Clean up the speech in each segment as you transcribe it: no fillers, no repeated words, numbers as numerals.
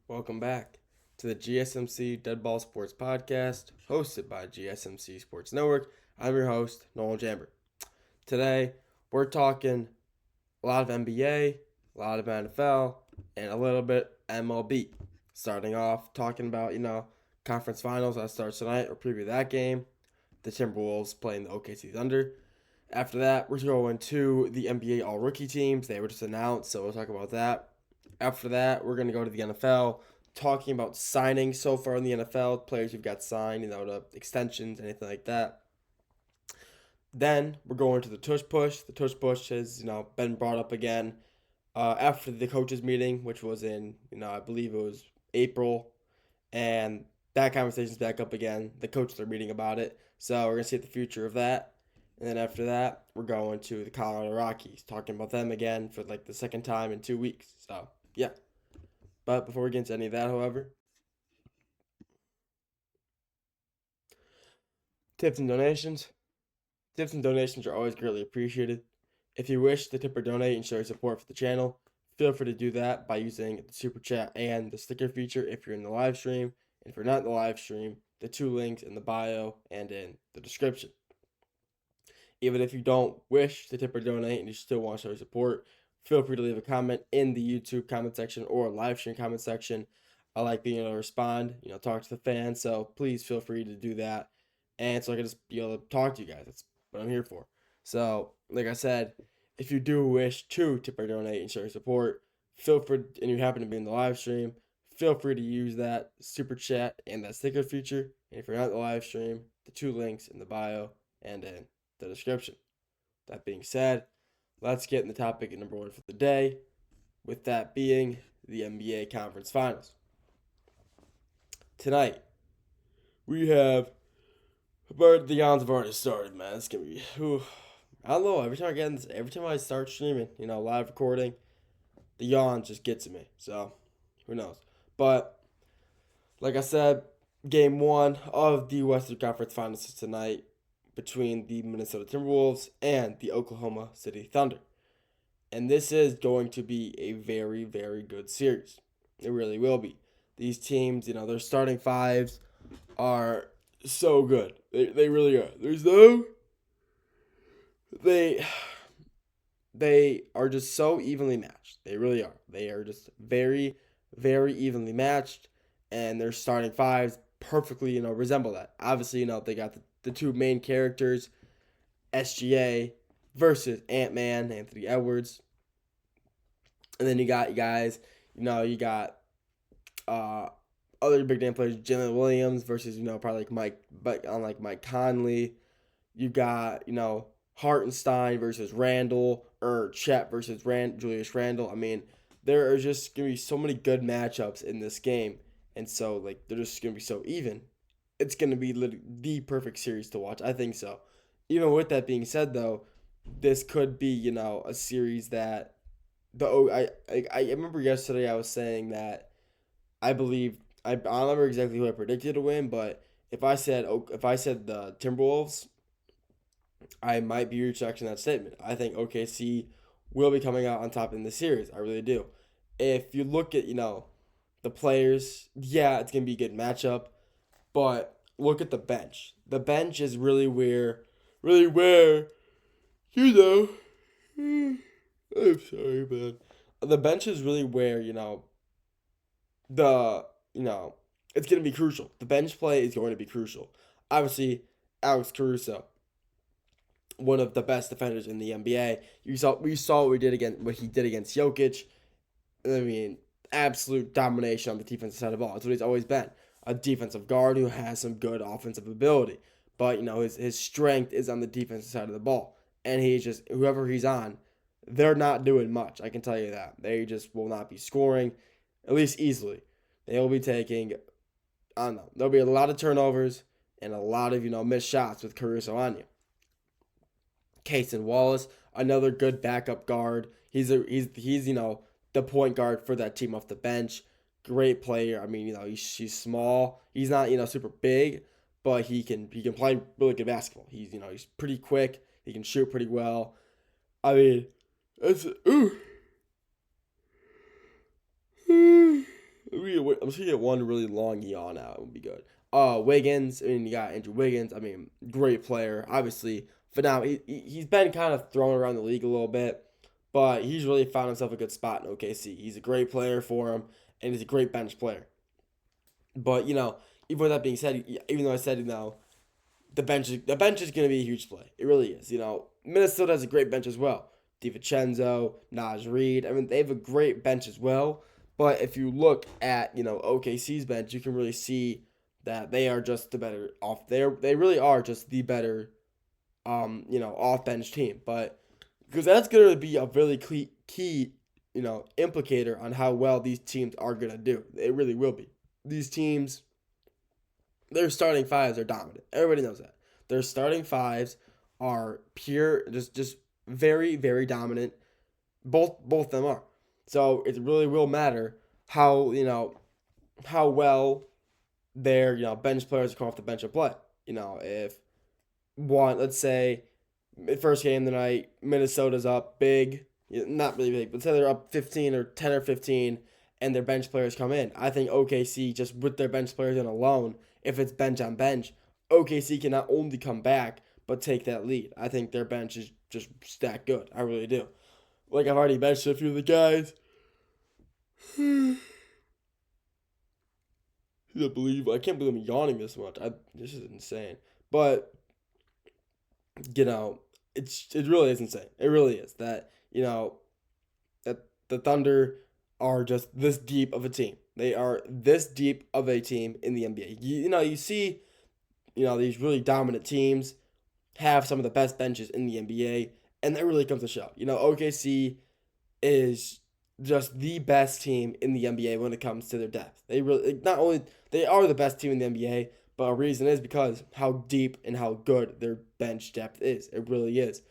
Welcome back to the GSMC Dead Ball Sports Podcast, hosted by GSMC Sports Network. I'm your host, Noel Jambert. Today, we're talking a lot of NBA, a lot of NFL, and a little bit MLB. Starting off talking about, conference finals that starts tonight, or preview that game. The Timberwolves playing the OKC Thunder. After that, we're going to the NBA All-Rookie teams. They were just announced, so we'll talk about that. After that, we're going to go to the NFL, talking about signing so far in the NFL, players who've got signed, the extensions, anything like that. Then we're going to the Tush Push. The Tush Push has, been brought up again after the coaches meeting, which was in, I believe it was April, and that conversation's back up again. The coaches are meeting about it, so we're gonna see the future of that. And then after that, we're going to the Colorado Rockies, talking about them again for like the second time in 2 weeks. So yeah. But before we get into any of that, however, tips and donations. Tips and donations are always greatly appreciated. If you wish to tip or donate and show your support for the channel, feel free to do that by using the super chat and the sticker feature if you're in the live stream. And if you're not in the live stream, the two links in the bio and in the description. Even if you don't wish to tip or donate and you still want to show your support, feel free to leave a comment in the YouTube comment section or live stream comment section. I like being able to respond, talk to the fans. So please feel free to do that. And so I can just be able to talk to you guys. That's what I'm here for. So, like I said, if you do wish to tip or donate and show your support, feel free, and you happen to be in the live stream, feel free to use that super chat and that sticker feature. And if you're not in the live stream, the two links in the bio and in the description. That being said, let's get in the topic number one for the day, with that being the NBA Conference Finals. Tonight, we have, but the yawns have already started, man. It's gonna be, I don't know. Every time I start streaming, live recording, the yawn just gets to me. So, who knows? But like I said, game one of the Western Conference Finals is tonight between the Minnesota Timberwolves and the Oklahoma City Thunder. And this is going to be a very, very good series. It really will be. These teams, their starting fives are so good. They really are. They are just so evenly matched. They really are. They are just very, very evenly matched, and their starting fives perfectly, resemble that. Obviously, they got the two main characters, SGA versus Ant-Man, Anthony Edwards. And then you got guys, you got other big name players, Jalen Williams versus, probably Mike Conley. You got, Hartenstein versus Randall, or Chet versus Julius Randle. I mean, there are just going to be so many good matchups in this game. And so, they're just going to be so even. It's going to be the perfect series to watch. I think so. Even with that being said, though, this could be, a series that I remember yesterday I was saying that I believe I don't remember exactly who I predicted to win, but if I said the Timberwolves, I might be retracting that statement. I think OKC will be coming out on top in the series. I really do. If you look at the players, yeah, it's gonna be a good matchup, but look at the bench. The bench is really where you know. I'm sorry, man. The bench is really where the it's going to be crucial. The bench play is going to be crucial. Obviously, Alex Caruso, one of the best defenders in the NBA. We saw what he did against Jokic. I mean, absolute domination on the defensive side of the ball. That's what he's always been. A defensive guard who has some good offensive ability. But, his strength is on the defensive side of the ball. And he's just, whoever he's on, they're not doing much. I can tell you that. They just will not be scoring, at least easily. They will be taking, I don't know, there'll be a lot of turnovers and a lot of, missed shots with Caruso on you. Cason Wallace, another good backup guard. He's the point guard for that team off the bench. Great player. I mean, he's small. He's not, super big, but he can play really good basketball. He's pretty quick. He can shoot pretty well. I mean, it's I'm just gonna get one really long yawn out. It would be good. Wiggins. I mean, you got Andrew Wiggins. I mean, great player. Obviously, phenomenal. He's been kind of thrown around the league a little bit, but he's really found himself a good spot in OKC. He's a great player for him, and he's a great bench player. But even with that being said, even though I said the bench is going to be a huge play. It really is. Minnesota has a great bench as well. DiVincenzo, Naj Reid. I mean, they have a great bench as well. But if you look at OKC's bench, you can really see that they are just the better off. They really are just the better off bench team. But because that's going to be a really key implicator on how well these teams are going to do. It really will be. These teams, their starting fives are dominant. Everybody knows that. Their starting fives are pure, just very, very dominant. Both of them are. So it really will matter how well their bench players come off the bench and play. If one, let's say, first game tonight, Minnesota's up big, not really big, but say they're up 15 or 10 or 15, and their bench players come in. I think OKC, just with their bench players in alone, if it's bench on bench, OKC can not only come back, but take that lead. I think their bench is just that good. I really do. Like I've already mentioned a few of the guys. I can't believe I'm yawning this much. This is insane. But, it really is insane. It really is. That the Thunder are just this deep of a team. They are this deep of a team in the NBA. You see, these really dominant teams have some of the best benches in the NBA, and that really comes to show. OKC is just the best team in the NBA when it comes to their depth. They really not only they are the best team in the NBA, but a reason is because how deep and how good their bench depth is. It really is.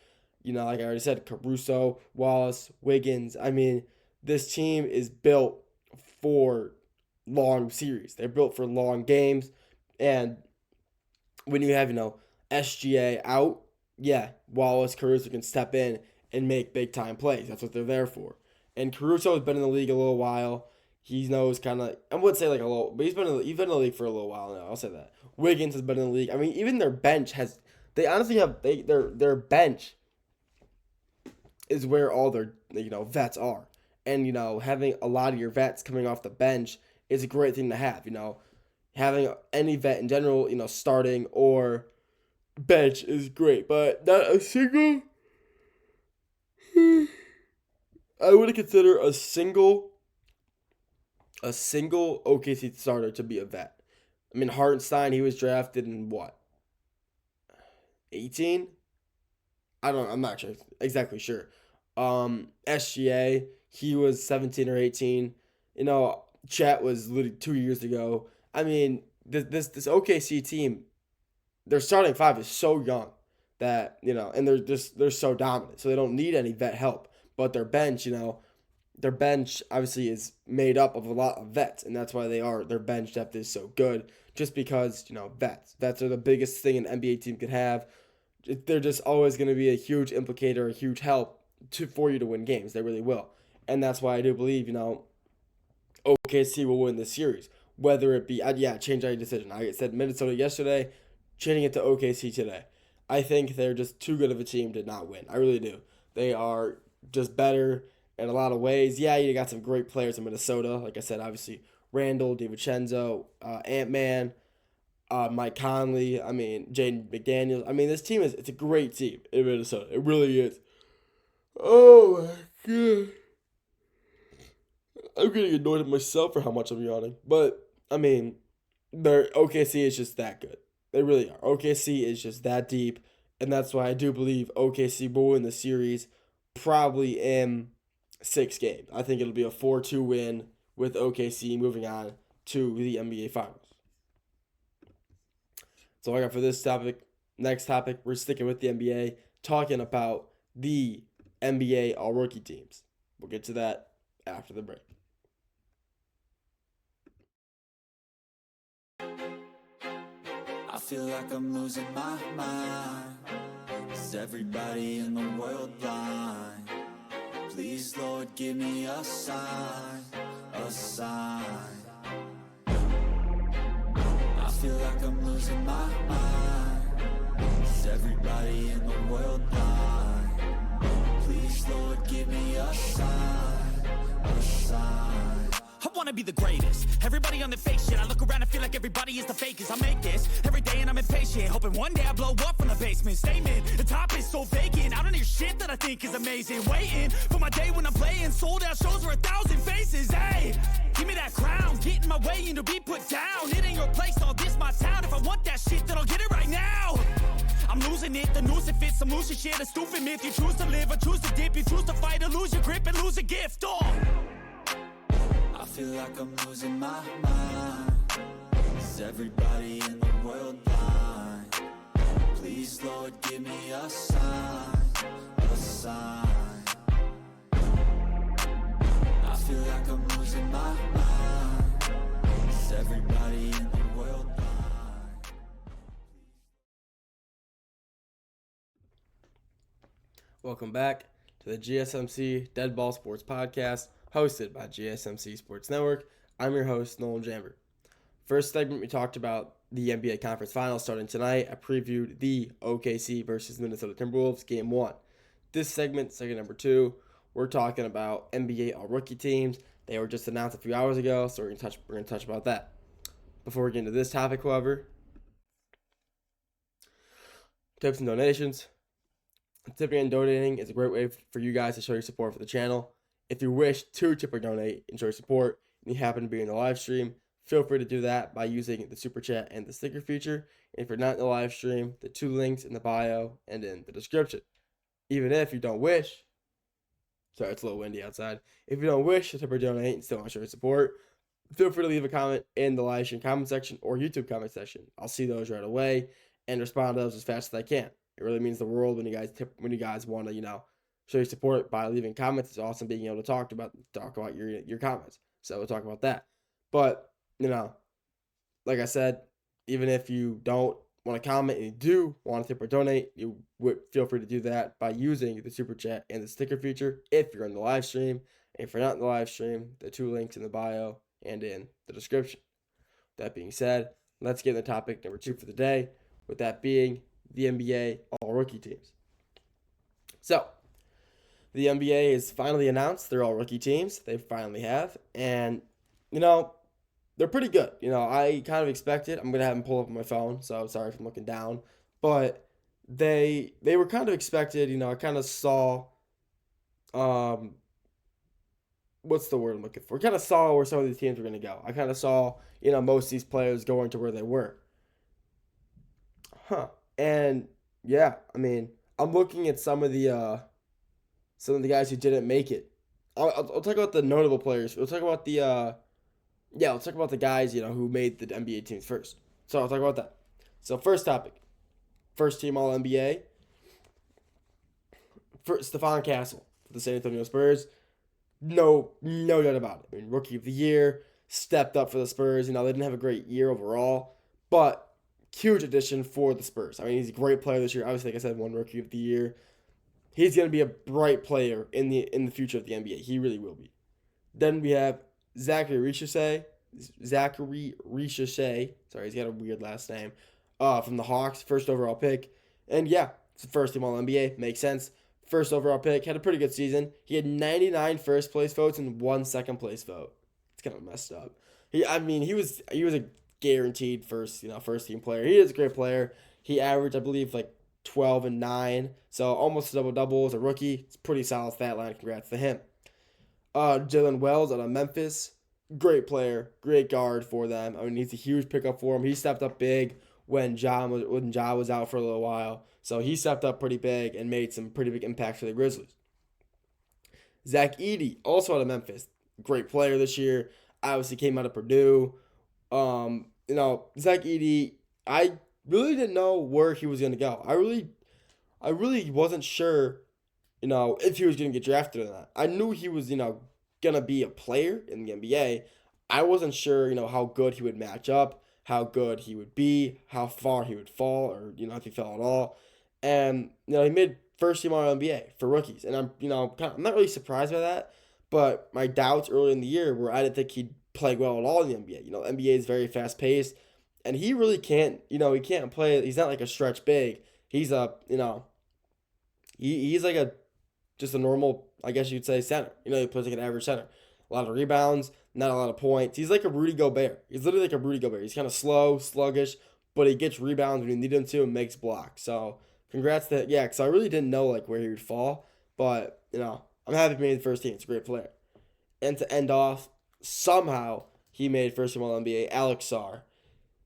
Like I already said, Caruso, Wallace, Wiggins. I mean, this team is built for long series. They're built for long games, and when you have SGA out, yeah, Wallace, Caruso can step in and make big time plays. That's what they're there for. And Caruso has been in the league a little while. He knows kind of, I wouldn't say like a little, but he's been in the league for a little while now. I'll say that. Wiggins has been in the league. I mean, even their bench has. They honestly have their bench is where all their vets are, and having a lot of your vets coming off the bench is a great thing to have. Having any vet in general, starting or bench is great, but not a single. I would consider a single OKC starter to be a vet. I mean, Hartenstein, he was drafted in what? 18? I'm not sure, exactly sure. SGA, he was 17 or 18. Chet was literally 2 years ago. I mean, this OKC team, their starting five is so young that, and they're so dominant. So they don't need any vet help. But their bench, obviously is made up of a lot of vets, and that's why their bench depth is so good. Just because, vets are the biggest thing an NBA team could have. They're just always going to be a huge implicator, a huge help for you to win games. They really will. And that's why I do believe, OKC will win this series. Whether it be, change our decision. I said Minnesota yesterday, changing it to OKC today. I think they're just too good of a team to not win. I really do. They are just better in a lot of ways. Yeah, you got some great players in Minnesota. Like I said, obviously, Randall, DiVincenzo, Ant-Man, Mike Conley, Jaden McDaniels. This team it's a great team in Minnesota. It really is. Oh, my God. I'm getting annoyed at myself for how much I'm yawning. But, their OKC is just that good. They really are. OKC is just that deep. And that's why I do believe OKC will win the series probably in 6 games. I think it'll be a 4-2 win with OKC moving on to the NBA Finals. So I got for this topic. Next topic, we're sticking with the NBA, talking about the NBA all-rookie teams. We'll get to that after the break. I feel like I'm losing my mind. Is everybody in the world blind? Please, Lord, give me a sign, a sign. feel like I'm losing my mind. Is everybody in the world blind? Please, Lord, give me a sign, a sign. I wanna be the greatest. Everybody on the fake shit. I look around and feel like everybody is the fakest. I make this every day and I'm impatient, hoping one day I blow up from the basement. Statement, the top is so vacant. I don't hear shit that I think is amazing. Waiting for my day when I'm playing sold out shows for 1,000 faces. Hey, give me that crown, get in my way and to be put down. It ain't your place, all this my town. If I want that shit, then I'll get it right now. I'm losing it, the noose it fits, I'm losing shit. A stupid myth, you choose to live or choose to dip. You choose to fight or lose your grip and lose a gift. I feel like I'm losing my mind. Is everybody in the world blind? Please, Lord, give me a sign, a sign. I feel like I'm losing my mind. Is everybody in the world blind? Welcome back to the GSMC Dead Ball Sports Podcast, hosted by GSMC Sports Network. I'm your host, Nolan Jamber. First segment, we talked about the NBA Conference Finals starting tonight. I previewed the OKC versus Minnesota Timberwolves Game 1. This segment, segment number 2, we're talking about NBA All-Rookie teams. They were just announced a few hours ago, so we're going to touch about that. Before we get into this topic, however, tips and donations. Tipping and donating is a great way for you guys to show your support for the channel. If you wish to tip or donate and show your support, and you happen to be in the live stream, feel free to do that by using the super chat and the sticker feature. And if you're not in the live stream, the 2 links in the bio and in the description. Even if you don't wish, sorry, it's a little windy outside. If you don't wish to tip or donate and still want to show your support, feel free to leave a comment in the live stream comment section or YouTube comment section. I'll see those right away and respond to those as fast as I can. It really means the world when you guys want to, show your support by leaving comments. It's awesome being able to talk about your comments. So we'll talk about that. But, like I said, even if you don't want to comment and you do want to tip or donate, you would feel free to do that by using the super chat and the sticker feature if you're in the live stream. And if you're not in the live stream, the 2 links in the bio and in the description. That being said, let's get into topic number 2 for the day, with that being the NBA All-Rookie teams. So, the NBA has finally announced their All-Rookie teams. They finally have. And, they're pretty good. I kind of expected. I'm going to have them pull up on my phone, so sorry if I'm looking down. But they were kind of expected. I kind of saw, what's the word I'm looking for? I kind of saw where some of these teams were going to go. I kind of saw, most of these players going to where they were. And yeah, I'm looking at some of the guys who didn't make it. I'll talk about the notable players. We'll talk about let's talk about the guys who made the NBA teams first. So I'll talk about that. So first topic, first team All NBA. For Stephon Castle for the San Antonio Spurs. No doubt about it. Rookie of the year, stepped up for the Spurs. They didn't have a great year overall, but huge addition for the Spurs. He's a great player this year. Obviously, like I said, 1 Rookie of the Year. He's going to be a bright player in the future of the NBA. He really will be. Then we have Zachary Richardson. Sorry, he's got a weird last name. From the Hawks, first overall pick. And yeah, it's the first team All NBA. Makes sense. First overall pick. Had a pretty good season. He had 99 first place votes and 1 second place vote. It's kind of messed up. He was a guaranteed first team player. He is a great player. He averaged, I believe, 12 and 9, so almost a double-double as a rookie. It's a pretty solid stat line. Congrats to him. Jalen Wells out of Memphis, great player, great guard for them. He's a huge pickup for him. He stepped up big when Ja was out for a little while, so he stepped up pretty big and made some pretty big impacts for the Grizzlies. Zach Edey, also out of Memphis, great player this year. Obviously came out of Purdue. Zach Edey, I really didn't know where he was going to go. I really wasn't sure, if he was going to get drafted or not. I knew he was, going to be a player in the NBA. I wasn't sure, how good he would match up, how good he would be, how far he would fall, or, if he fell at all. And, he made first team All NBA for rookies. And I'm not really surprised by that, but my doubts early in the year were I didn't think he'd play well at all in the NBA. NBA is very fast paced. and he really can't, he can't play. He's not like a stretch big. He's a, he's like just a normal, I guess you'd say, center. He plays like an average center. A lot of rebounds, not a lot of points. He's like a Rudy Gobert. He's literally like a Rudy Gobert. He's kind of slow, sluggish, but he gets rebounds when you need him to and makes blocks. So congrats to, yeah, because I really didn't know like where he would fall, but I'm happy he made the first team. It's a great player. And to end off, somehow he made first team All NBA. Alex Sarr.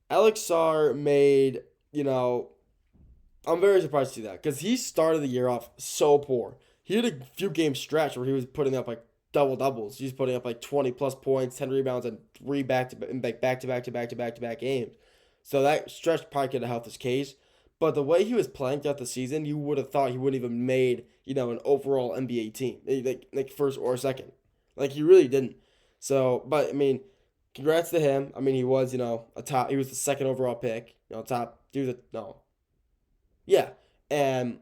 Alex Sarr made, I'm very surprised to see that because he started the year off so poor. He had a few game stretch where he was putting up like double doubles. He's putting up like 20 plus points, 10 rebounds, and 3 back to back games. So that stretch probably could have helped his case. But the way he was playing throughout the season, you would have thought he wouldn't even made an overall NBA team, like first or second. Like he really didn't. So, but I mean, congrats to him. I mean, he was a top. He was the second overall pick. Top. He was yeah, and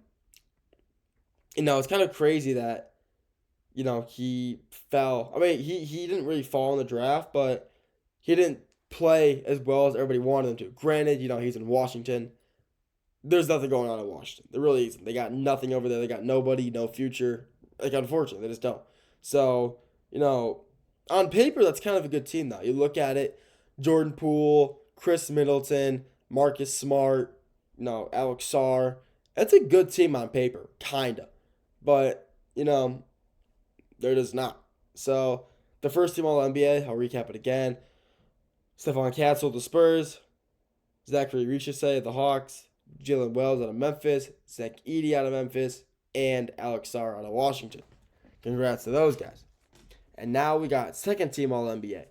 it's kind of crazy that he fell. I mean, he didn't really fall in the draft, but he didn't play as well as everybody wanted him to. Granted, he's in Washington. There's nothing going on in Washington. There really isn't. They got nothing over there. They got nobody, no future. Like, unfortunately, they just don't. So, on paper, that's kind of a good team, though. You look at it, Jordan Poole, Chris Middleton, Marcus Smart, Alex Sarr. That's a good team on paper, kind of. But, they're just not. So, the first team All-NBA, I'll recap it again. Stephon Castle, the Spurs. Zachary Richese, the Hawks. Jalen Wells out of Memphis. Zach Edey out of Memphis. And Alex Sarr out of Washington. Congrats to those guys. And now we got second team All-NBA.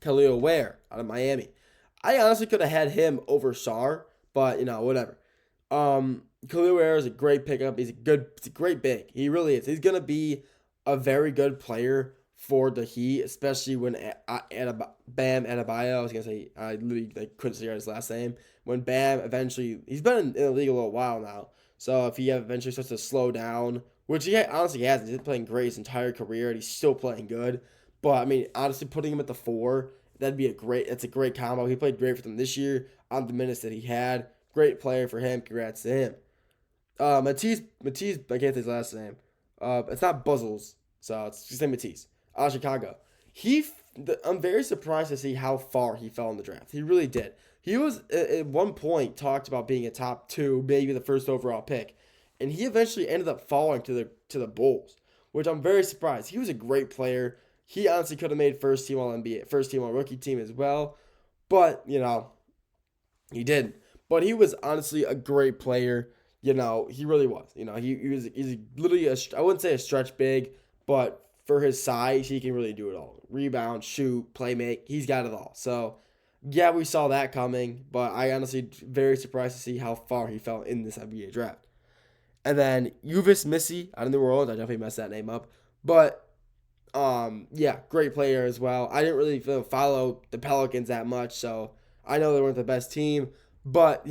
Khalil Ware out of Miami. I honestly could have had him over Sarr, but, whatever. Khalil Ware is a great pickup. He's a great big. He really is. He's going to be a very good player for the Heat, especially when Bam Adebayo, I was going to say, I literally couldn't say his last name. When Bam eventually, he's been in the league a little while now, so if he eventually starts to slow down, which he honestly hasn't, he's been playing great his entire career, and he's still playing good, but I mean, honestly, putting him at the 4, that's a great combo. He played great for them this year on the minutes that he had. Great player for him. Congrats to him. Matisse, I can't say his last name. It's not Buzzles, so it's just name Matisse. Out of Chicago. I'm very surprised to see how far he fell in the draft. He really did. He was at one point talked about being a top 2, maybe the first overall pick, and he eventually ended up falling to the Bulls, which I'm very surprised. He was a great player. He honestly could have made first team All-NBA, first team All-Rookie team as well, but he didn't. But he was honestly a great player. He really was. He's literally I wouldn't say a stretch big, but for his size, he can really do it all. Rebound, shoot, play make. He's got it all. So, yeah, we saw that coming, but I honestly very surprised to see how far he fell in this NBA draft. And then Uvis Missy out of New Orleans. I definitely messed that name up. But, yeah, great player as well. I didn't really follow the Pelicans that much, so I know they weren't the best team. But,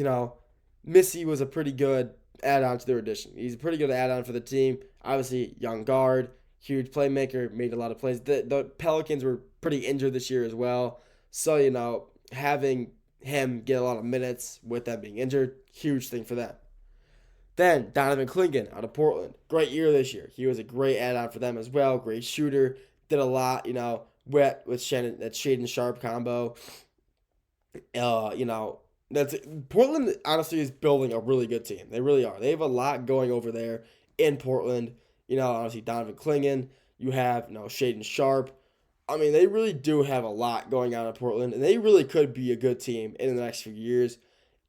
Missy was a pretty good add-on to their addition. He's a pretty good add-on for the team. Obviously, young guard, huge playmaker, made a lot of plays. The Pelicans were pretty injured this year as well. So, having him get a lot of minutes with them being injured, huge thing for them. Then, Donovan Clingan out of Portland. Great year this year. He was a great add-on for them as well. Great shooter. Did a lot, wet with that Shaden Sharp combo. Portland honestly is building a really good team. They really are. They have a lot going over there in Portland. Obviously Donovan Clingan. You have, Shaden Sharp. I mean, they really do have a lot going on in Portland, and they really could be a good team in the next few years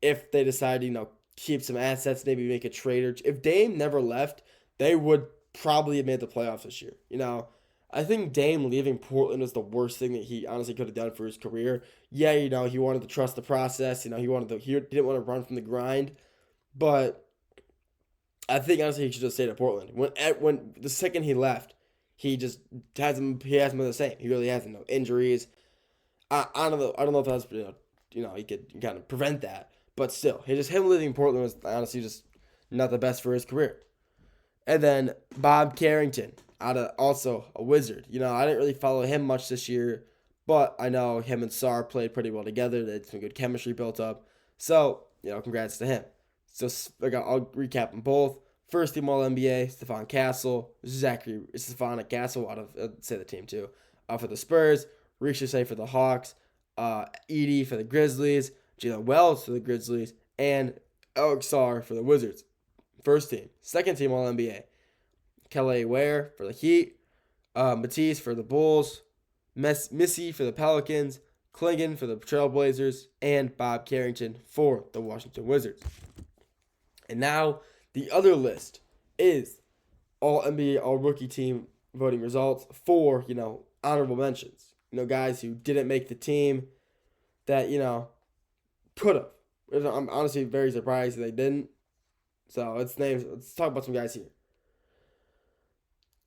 if they decide to, keep some assets, maybe make a trade. Or if Dame never left, they would probably have made the playoffs this year. I think Dame leaving Portland was the worst thing that he honestly could have done for his career. Yeah, he wanted to trust the process. He didn't want to run from the grind. But I think honestly he should just stay at Portland. When the second he left, he just hasn't been the same. He really hasn't. No injuries. I don't know if that's he could kind of prevent that. But still, him leaving Portland was honestly just not the best for his career. And then Bob Carrington, also a Wizard. I didn't really follow him much this year, But I know him and Sar played pretty well together. They had some good chemistry built up. So, congrats to him. So I'll recap them both. First team All NBA, Stephon Castle, Stephon Castle out of say the team too. For the Spurs, Ricochet for the Hawks, Edie for the Grizzlies, Jalen Wells for the Grizzlies, and Alex Sar for the Wizards. First team. Second team All NBA, Kelly Ware for the Heat, Matisse for the Bulls, Missy for the Pelicans, Klingon for the Trailblazers, and Bob Carrington for the Washington Wizards. And now the other list is all NBA, all rookie team voting results for, honorable mentions. Guys who didn't make the team that, could have. I'm honestly very surprised they didn't. So let's talk about some guys here.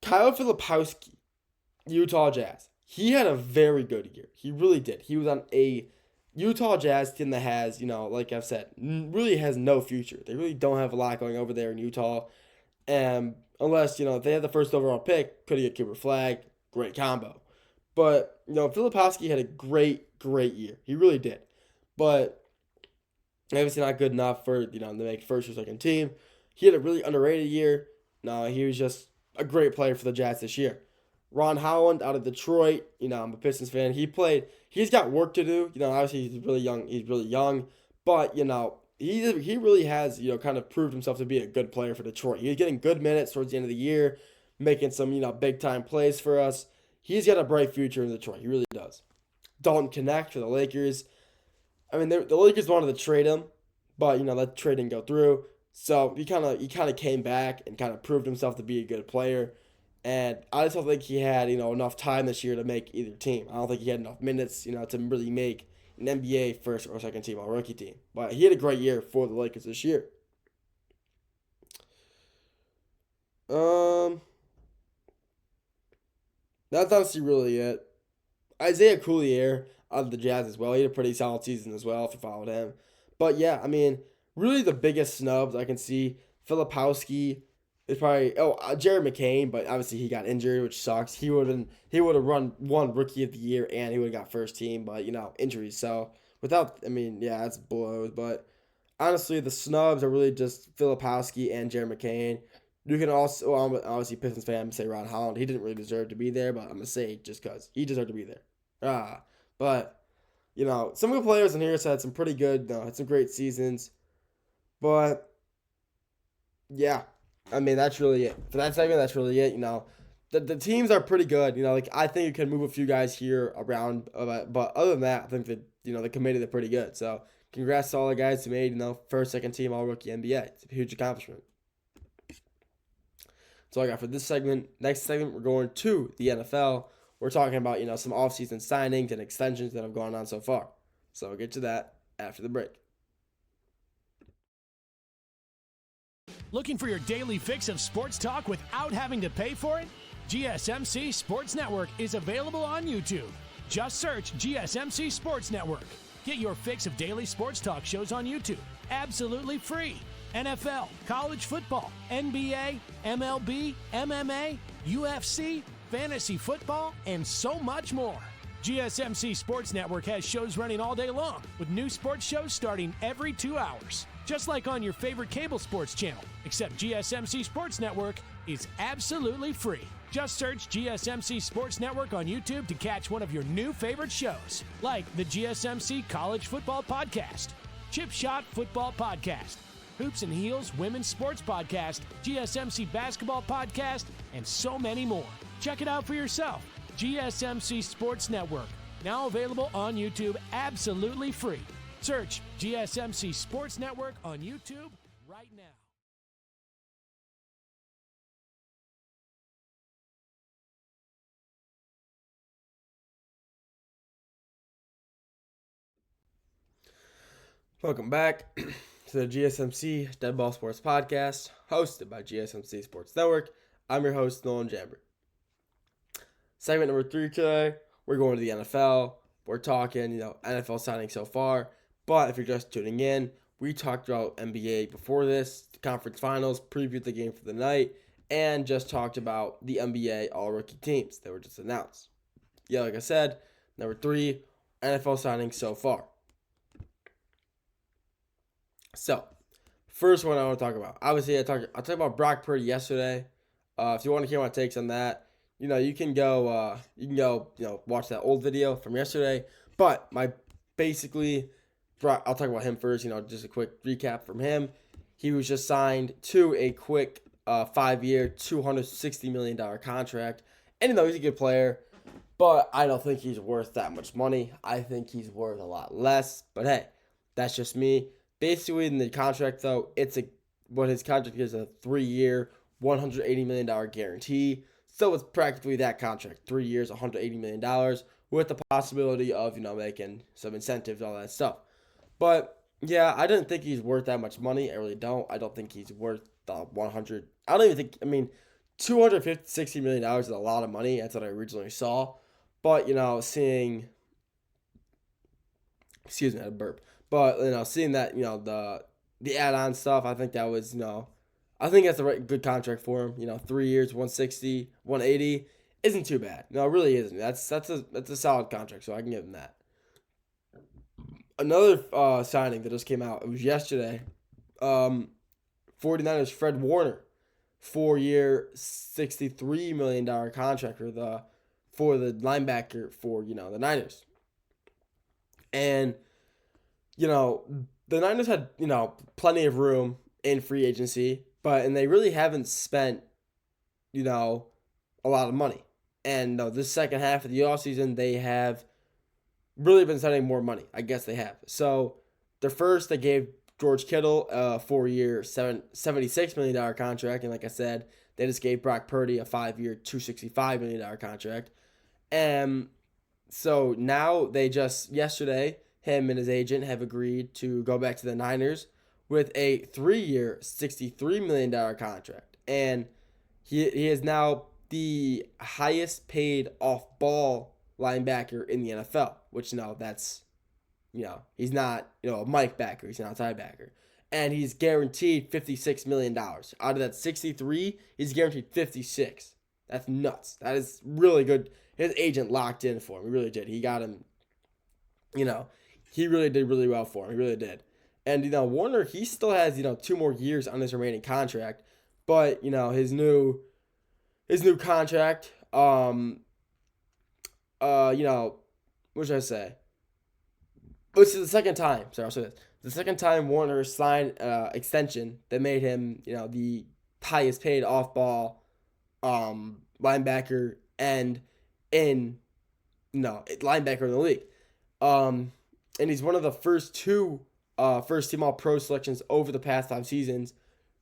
Kyle Filipowski, Utah Jazz. He had a very good year. He really did. He was on a Utah Jazz team that has, like I've said, really has no future. They really don't have a lot going over there in Utah. Unless, if they had the first overall pick, could have get Cooper Flag, great combo. But, Filipowski had a great year. He really did. But obviously not good enough for, to make first or second team. He had a really underrated year. No, he was just a great player for the Jazz this year. Ron Holland out of Detroit, I'm a Pistons fan. He's got work to do. Obviously he's really young, but he really has, kind of proved himself to be a good player for Detroit. He's getting good minutes towards the end of the year, making some, big time plays for us. He's got a bright future in Detroit. He really does. Dalton Connect for the Lakers. I mean, the Lakers wanted to trade him, but that trade didn't go through. So he kind of came back and kind of proved himself to be a good player. And I just don't think he had, enough time this year to make either team. I don't think he had enough minutes, to really make an NBA first or second team all-rookie team. But he had a great year for the Lakers this year. That's honestly really it. Isaiah Coulier out of the Jazz as well. He had a pretty solid season as well if you followed him. But yeah, I mean, really the biggest snubs I can see, Filipowski is probably Jared McCain, but obviously he got injured, which sucks. He would have won Rookie of the Year and he would have got first team, but injuries. So that's blows. But honestly, the snubs are really just Filipowski and Jared McCain. You can also, obviously Pistons fan, say Ron Holland. He didn't really deserve to be there, but I'm gonna say just because he deserved to be there. But some of the players in here had some pretty good, had some great seasons, but yeah. I mean, that's really it. For that segment, that's really it. The teams are pretty good. I think you can move a few guys here around. But other than that, I think that, the committee, they're pretty good. So, congrats to all the guys who made, first, second team All-Rookie NBA. It's a huge accomplishment. That's all I got for this segment. Next segment, we're going to the NFL. We're talking about, some offseason signings and extensions that have gone on so far. So, we'll get to that after the break. Looking for your daily fix of sports talk without having to pay for it? GSMC Sports Network is available on YouTube. Just search GSMC Sports Network. Get your fix of daily sports talk shows on YouTube, absolutely free. NFL, college football, NBA, MLB, MMA, UFC, fantasy football, and so much more. GSMC Sports Network has shows running all day long, with new sports shows starting every 2 hours. Just like on your favorite cable sports channel, except GSMC Sports Network is absolutely free. Just search GSMC Sports Network on YouTube to catch one of your new favorite shows, like the GSMC College Football Podcast, Chip Shot Football Podcast, Hoops and Heels Women's Sports Podcast, GSMC Basketball Podcast, and so many more. Check it out for yourself. GSMC Sports Network, now available on YouTube absolutely free. Search GSMC Sports Network on YouTube right now. Welcome back to the GSMC Dead Ball Sports Podcast, hosted by GSMC Sports Network. I'm your host, Nolan Jabber. Segment number 3 today, we're going to the NFL. We're talking, NFL signing so far. But if you're just tuning in, we talked about NBA before this, the conference finals, previewed the game for the night, and just talked about the NBA all-rookie teams that were just announced. Yeah, like I said, Number 3, NFL signings so far. So, first one I want to talk about. Obviously, I talked about Brock Purdy yesterday. If you want to hear my takes on that, you can go watch that old video from yesterday. But basically, I'll talk about him first. Just a quick recap from him. He was just signed to a quick 5-year, $260 million contract. And he's a good player, but I don't think he's worth that much money. I think he's worth a lot less. But hey, that's just me. Basically, in the contract, though, what his contract is a 3-year, $180 million guarantee. So it's practically that contract, 3 years, $180 million, with the possibility of, making some incentives, all that stuff. But yeah, I didn't think he's worth that much money. I really don't. I don't think he's worth the 100. I don't even think, $260 million is a lot of money. That's what I originally saw. But, excuse me, I had a burp. But, seeing that, the add-on stuff, I think that was, I think that's a good contract for him. 3 years, 160, 180 isn't too bad. No, it really isn't. That's a solid contract, so I can give him that. Another signing that just came out, it was yesterday. 49ers Fred Warner, 4-year, $63 million contract for the linebacker for the Niners. And the Niners had plenty of room in free agency, and they really haven't spent a lot of money. And this second half of the offseason, they have really been spending more money. I guess they have. So they gave George Kittle a 4-year, $76 million contract. And like I said, they just gave Brock Purdy a 5-year, $265 million contract. And so now yesterday, him and his agent have agreed to go back to the Niners with a 3-year, $63 million contract. And he is now the highest paid off-ball linebacker in the NFL, which, that's, he's not, a Mike backer. He's not a tie backer. And he's guaranteed $56 million. Out of that 63, he's guaranteed 56. That's nuts. That is really good. His agent locked in for him. He really did. He got him, he really did really well for him. He really did. And, Warner, he still has, 2 more years on his remaining contract. But, his new contract, what should I say? This is the second time. Sorry, I'll say this. The second time Warner signed extension that made him, the highest paid off-ball linebacker and linebacker in the league. And he's one of the first 2 first-team All-Pro selections over the past 5 seasons.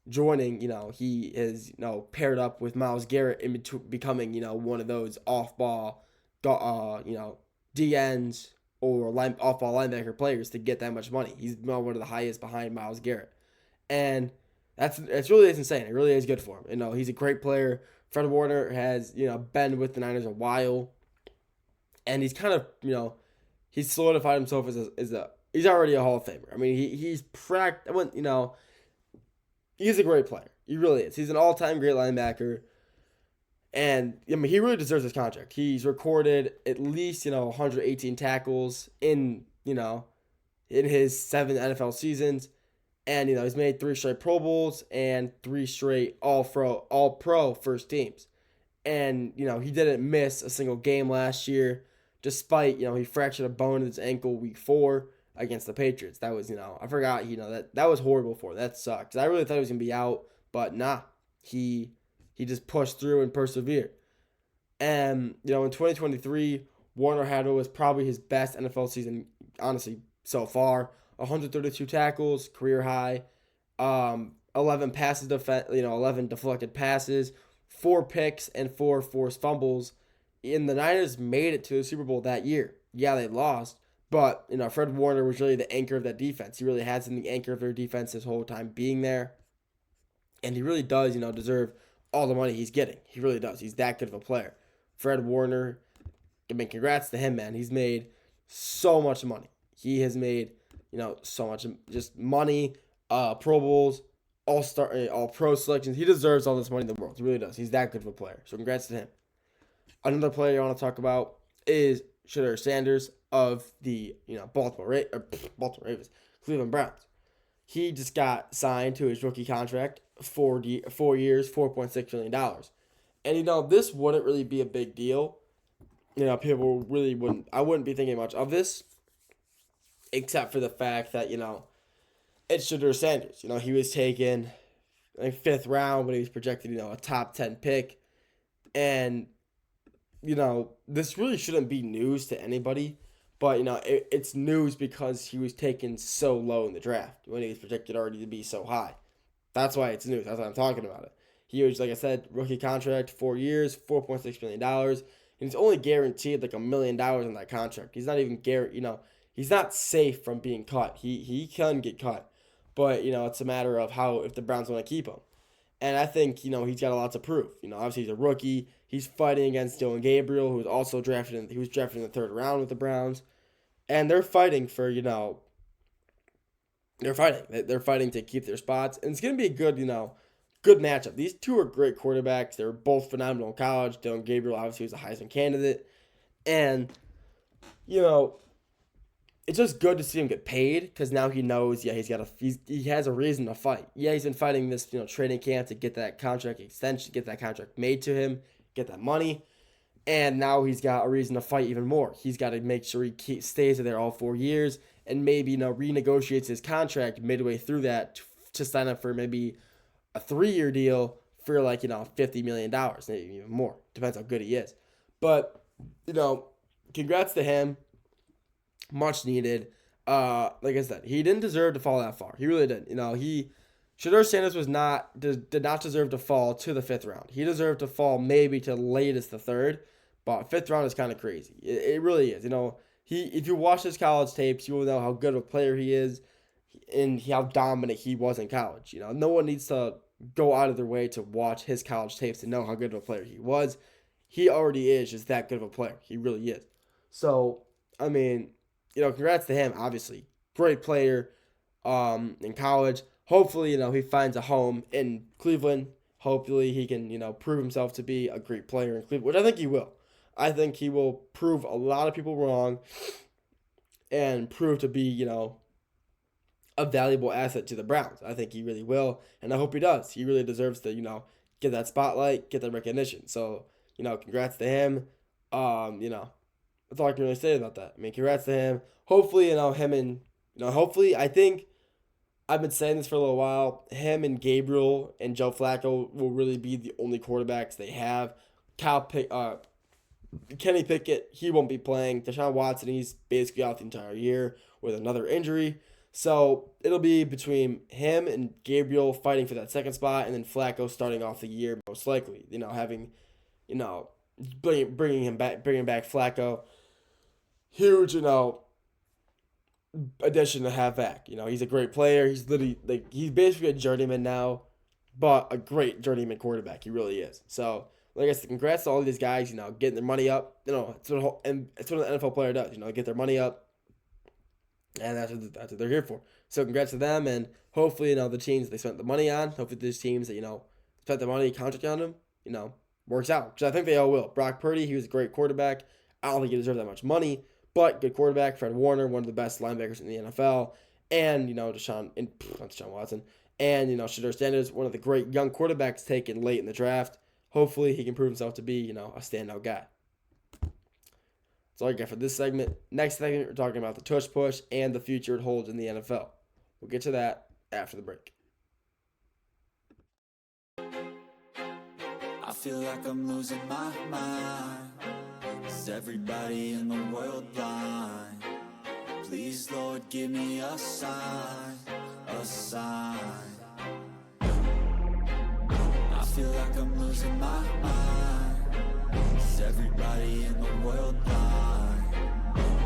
Joining, he is, paired up with Myles Garrett in between, becoming, one of those off-ball, DNs or off-ball linebacker players to get that much money. He's one of the highest behind Myles Garrett. And it's insane. It really is good for him. He's a great player. Fred Warner has, been with the Niners a while. And he's kind of, he's solidified himself he's already a Hall of Famer. I mean, he's a great player. He really is. He's an all-time great linebacker. And, he really deserves his contract. He's recorded at least, 118 tackles in his 7 NFL seasons. And, he's made 3 straight Pro Bowls and 3 straight all-pro first teams. And, he didn't miss a single game last year, despite, he fractured a bone in his ankle week 4 against the Patriots. That was, I forgot, that was horrible for him. That sucked. I really thought he was going to be out, but nah. He just pushed through and persevered. And, in 2023, Warner had was probably his best NFL season, honestly, so far. 132 tackles, career high. 11 passes 11 deflected passes, 4 picks, and 4 forced fumbles. And the Niners made it to the Super Bowl that year. Yeah, they lost. But, Fred Warner was really the anchor of that defense. He really has been the anchor of their defense this whole time being there. And he really does, deserve all the money he's getting. He really does. He's that good of a player. Fred Warner, congrats to him, man. He's made so much money. He has made, so much just money, Pro Bowls, All-Star, All-Pro selections. He deserves all this money in the world. He really does. He's that good of a player. So congrats to him. Another player I want to talk about is Shedeur Sanders of the Baltimore Ravens, Cleveland Browns. He just got signed to his rookie contract, 4 years, $4.6 million. And, this wouldn't really be a big deal. People really wouldn't, I wouldn't be thinking much of this, except for the fact that, it's Shedeur Sanders. He was taken, I think, 5th round when he was projected, a top 10 pick. And, this really shouldn't be news to anybody. But, it's news because he was taken so low in the draft when he was projected already to be so high. That's why it's news. That's why I'm talking about it. He was, like I said, rookie contract, 4 years, $4.6 million. And he's only guaranteed like $1 million on that contract. He's not even he's not safe from being cut. He can get cut. But, it's a matter of if the Browns want to keep him. And I think, he's got a lot to prove. Obviously he's a rookie. He's fighting against Dillon Gabriel, who was also drafted in the 3rd round with the Browns. And they're fighting for, they're fighting to keep their spots. And it's going to be a good matchup. These two are great quarterbacks. They're both phenomenal in college. Dillon Gabriel obviously was a Heisman candidate. And, it's just good to see him get paid because now he knows, he has a reason to fight. Yeah, he's been fighting this, training camp to get that contract extension, get that contract made to him, get that money. And now he's got a reason to fight even more. He's got to make sure he stays there all 4 years and maybe, renegotiates his contract midway through that to sign up for maybe a 3-year deal for like, $50 million, maybe even more. Depends how good he is. But, congrats to him. Much needed. Like I said, he didn't deserve to fall that far. He really didn't. Shedeur Sanders did not deserve to fall to the 5th round. He deserved to fall maybe to latest the 3rd, but 5th round is kind of crazy. It really is. If you watch his college tapes, you will know how good of a player he is and how dominant he was in college. No one needs to go out of their way to watch his college tapes to know how good of a player he was. He already is just that good of a player. He really is. So, congrats to him, obviously. Great player in college. Hopefully, he finds a home in Cleveland. Hopefully, he can, prove himself to be a great player in Cleveland, which I think he will. I think he will prove a lot of people wrong and prove to be, a valuable asset to the Browns. I think he really will, and I hope he does. He really deserves to, get that spotlight, get that recognition. So, congrats to him. That's all I can really say about that. Congrats to him. Hopefully, hopefully, I think I've been saying this for a little while. Him and Gabriel and Joe Flacco will really be the only quarterbacks they have. Kenny Pickett, he won't be playing. Deshaun Watson, he's basically out the entire year with another injury. So it'll be between him and Gabriel fighting for that 2nd spot, and then Flacco starting off the year most likely. Bringing back Flacco. Huge, addition to have back. He's a great player. He's literally he's basically a journeyman now, but a great journeyman quarterback. He really is. So, like I said, congrats to all of these guys. Getting their money up. It's what an NFL player does. Get their money up, and that's what they're here for. So, congrats to them, and hopefully, the teams they spent the money on. Hopefully, these teams that spent the money contract on them, works out. Because I think they all will. Brock Purdy, he was a great quarterback. I don't think he deserved that much money. But good quarterback, Fred Warner, one of the best linebackers in the NFL, and Deshaun Watson, and Shedeur Sanders, one of the great young quarterbacks taken late in the draft. Hopefully, he can prove himself to be a standout guy. That's all I got for this segment. Next segment, we're talking about the Tush push and the future it holds in the NFL. We'll get to that after the break. I feel like I'm losing my mind. Is everybody in the world blind? Please, Lord, give me a sign, a sign. I feel like I'm losing my mind. Is everybody in the world blind?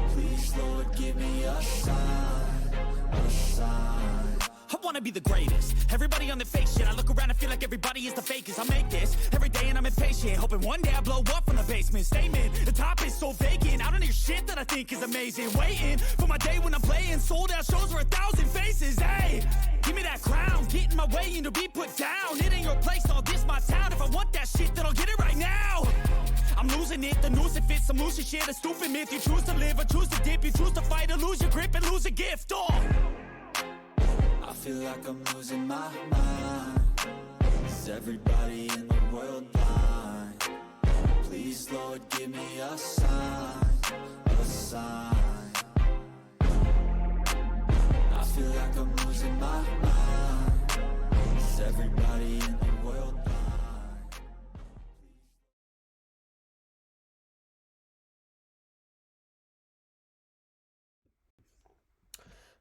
Please, Lord, give me a sign, a sign. I wanna be the greatest. Everybody on the fake shit. I look around and feel like everybody is the fakest. I make this every day and I'm impatient, hoping one day I blow up from the basement. Statement, the top is so vacant. I don't hear shit that I think is amazing. Waiting for my day when I'm playing sold out shows for 1,000 faces. Hey, give me that crown, get in my way and to be put down. It ain't your place, all this my town. If I want that shit, then I'll get it right now. I'm losing losing it. The noose, it fits some loose shit. A stupid myth. You choose to live or choose to dip. You choose to fight or lose your grip and lose a gift. I feel like I'm losing my mind. Is everybody in the world blind? Please, Lord, give me a sign, a sign. I feel like I'm losing my mind. Is everybody in the world blind?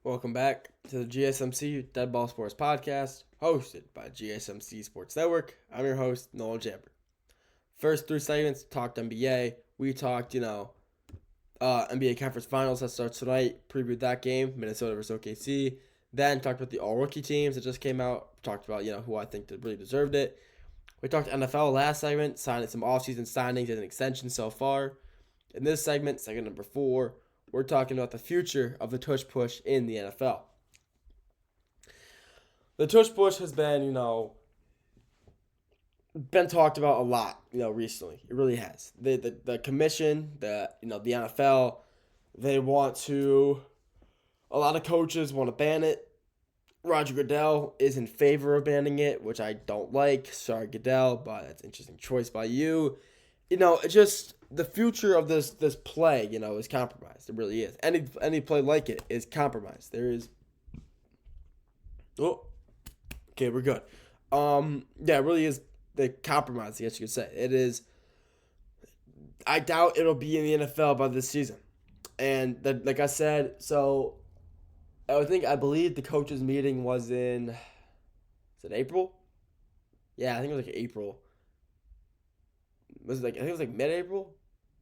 Welcome back to the GSMC Dead Ball Sports Podcast, hosted by GSMC Sports Network. I'm your host, Noel Jambert. First 3 segments, talked NBA. We talked, NBA Conference Finals that starts tonight. Previewed that game, Minnesota versus OKC. Then talked about the all-rookie teams that just came out. Talked about, who I think really deserved it. We talked NFL last segment, signed some offseason signings and an extension so far. In this segment number 4, we're talking about the future of the Tush push in the NFL. The Tush push has been, been talked about a lot, recently. It really has. The commission, the NFL, they want to. A lot of coaches want to ban it. Roger Goodell is in favor of banning it, which I don't like. Sorry, Goodell, but that's an interesting choice by you. It's just the future of this play, is compromised. It really is. Any play like it is compromised. There is. Oh, okay, we're good. Yeah, it really is the compromise, I guess you could say. It is. I doubt it'll be in the NFL by this season, and like I said, so I believe the coaches' meeting was in. Is it April? Yeah, I think it was like April. I think it was like mid-April?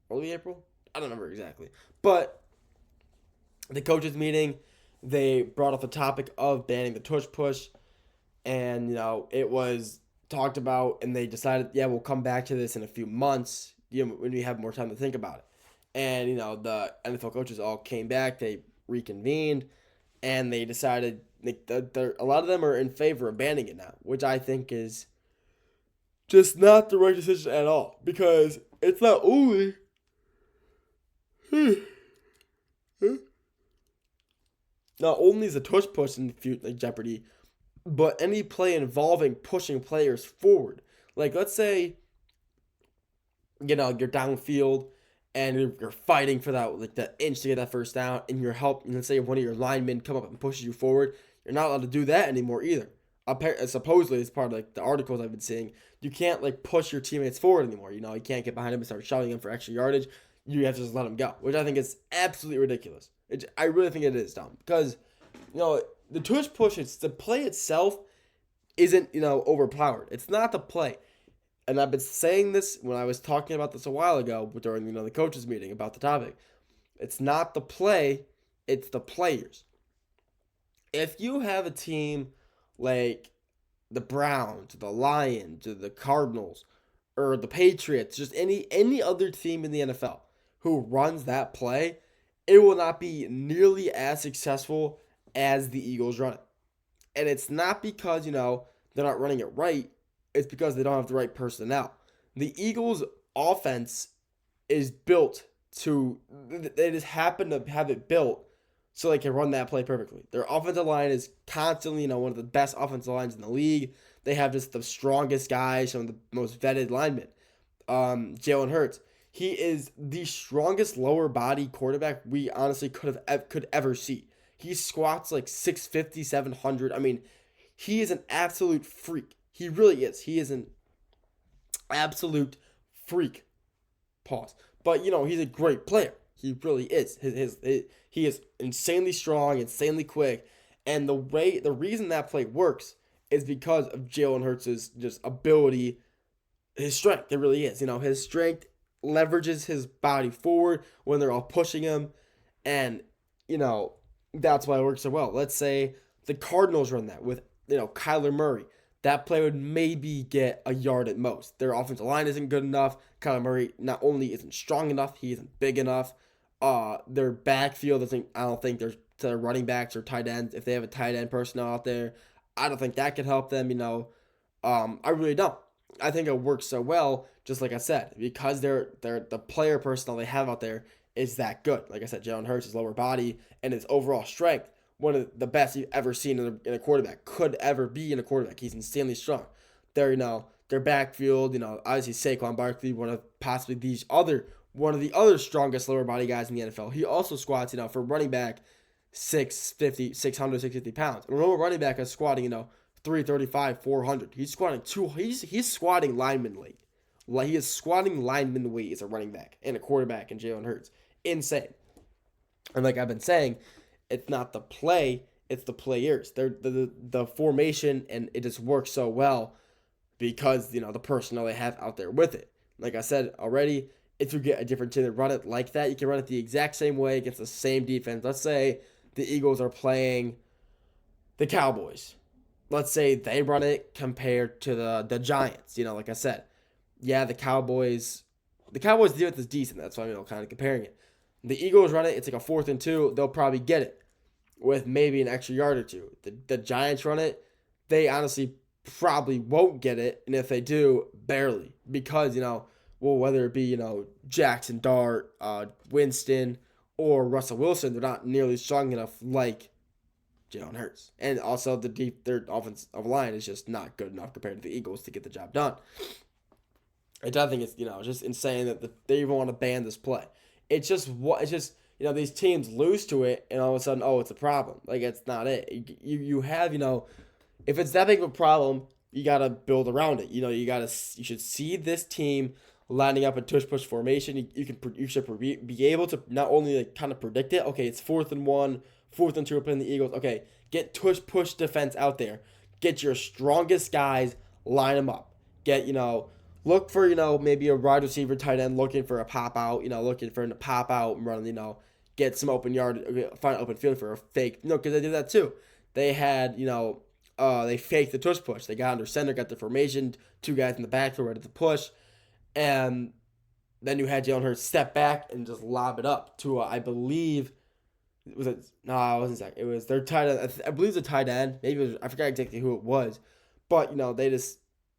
Early April? I don't remember exactly. But the coaches meeting, they brought up the topic of banning the Tush push. And, it was talked about, and they decided, we'll come back to this in a few months, when we have more time to think about it. And, the NFL coaches all came back, they reconvened, and they decided, a lot of them are in favor of banning it now, which I think is just not the right decision at all, because it's not only is the Tush push in jeopardy, but any play involving pushing players forward. Like, let's say, you're downfield and you're fighting for that inch to get that first down, and let's say one of your linemen come up and pushes you forward. You're not allowed to do that anymore either. Supposedly, as part of the articles I've been seeing, you can't push your teammates forward anymore. You can't get behind them and start shouting them for extra yardage. You have to just let them go, which I think is absolutely ridiculous. I really think it is dumb, because the Tush push, the play itself isn't overpowered. It's not the play, and I've been saying this when I was talking about this a while ago during the coaches meeting about the topic. It's not the play, it's the players. If you have a team like the Browns, the Lions, or the Cardinals, or the Patriots, just any other team in the NFL who runs that play, it will not be nearly as successful as the Eagles run it. And it's not because, they're not running it right. It's because they don't have the right personnel. The Eagles' offense is built they just happen to have it built so they can run that play perfectly. Their offensive line is constantly, one of the best offensive lines in the league. They have just the strongest guys, some of the most vetted linemen. Jalen Hurts, he is the strongest lower body quarterback we honestly could ever see. He squats 650, 700. I mean, he is an absolute freak. He really is. He is an absolute freak. Pause. But, he's a great player. He really is. He is insanely strong, insanely quick. And the reason that play works is because of Jalen Hurts' just ability, his strength. It really is. His strength leverages his body forward when they're all pushing him. And, that's why it works so well. Let's say the Cardinals run that with, Kyler Murray. That play would maybe get a yard at most. Their offensive line isn't good enough. Kyler Murray not only isn't strong enough, he isn't big enough. Their backfield I don't think their running backs or tight ends, if they have a tight end personnel out there, I don't think that could help them, I really don't. I think it works so well, just like I said, because they're the player personnel they have out there is that good. Like I said, Jalen Hurts, his lower body and his overall strength, one of the best you've ever seen in a quarterback, could ever be in a quarterback. He's insanely strong. Their backfield, obviously Saquon Barkley, one of the other strongest lower body guys in the NFL. He also squats, for running back, 650 pounds. A normal running back is squatting, 335, 400. He's squatting lineman weight. Like, he is squatting lineman weight as a running back and a quarterback in Jalen Hurts. Insane. And like I've been saying, it's not the play, it's the players. They're the formation, and it just works so well because, the personnel they have out there with it. Like I said already, if you get a different team that run it like that, you can run it the exact same way against the same defense. Let's say the Eagles are playing the Cowboys. Let's say they run it compared to the Giants. Like I said, yeah, the Cowboys defense is decent. That's why I'm kind of comparing it. The Eagles run it. It's like a 4th and 2. They'll probably get it with maybe an extra yard or two. The Giants run it. They honestly probably won't get it, and if they do, barely, because whether it be Jackson Dart, Winston, or Russell Wilson, they're not nearly strong enough like Jalen Hurts, and also their offensive line is just not good enough compared to the Eagles to get the job done. I think it's just insane that they even want to ban this play. It's just these teams lose to it, and all of a sudden, it's a problem. Like, it's not it. You have if it's that big of a problem, you gotta build around it. You should see this team lining up a tush push formation. You should be able to not only kind of predict it. Okay, it's 4th and 1, 4th and 2 up in the Eagles. Okay, get tush push defense out there. Get your strongest guys, line them up. Look for maybe a wide receiver, tight end looking for a pop out. Looking for him to pop out and run. Get some open yard, find an open field for a fake. Because they did that too. They had they faked the tush push. They got under center, got the formation, 2 guys in the backfield ready to push, and then you had Jalen Hurts step back and just lob it up to I believe it wasn't Zach. It was their tight end. I believe the tight end. Maybe I forgot exactly who it was, but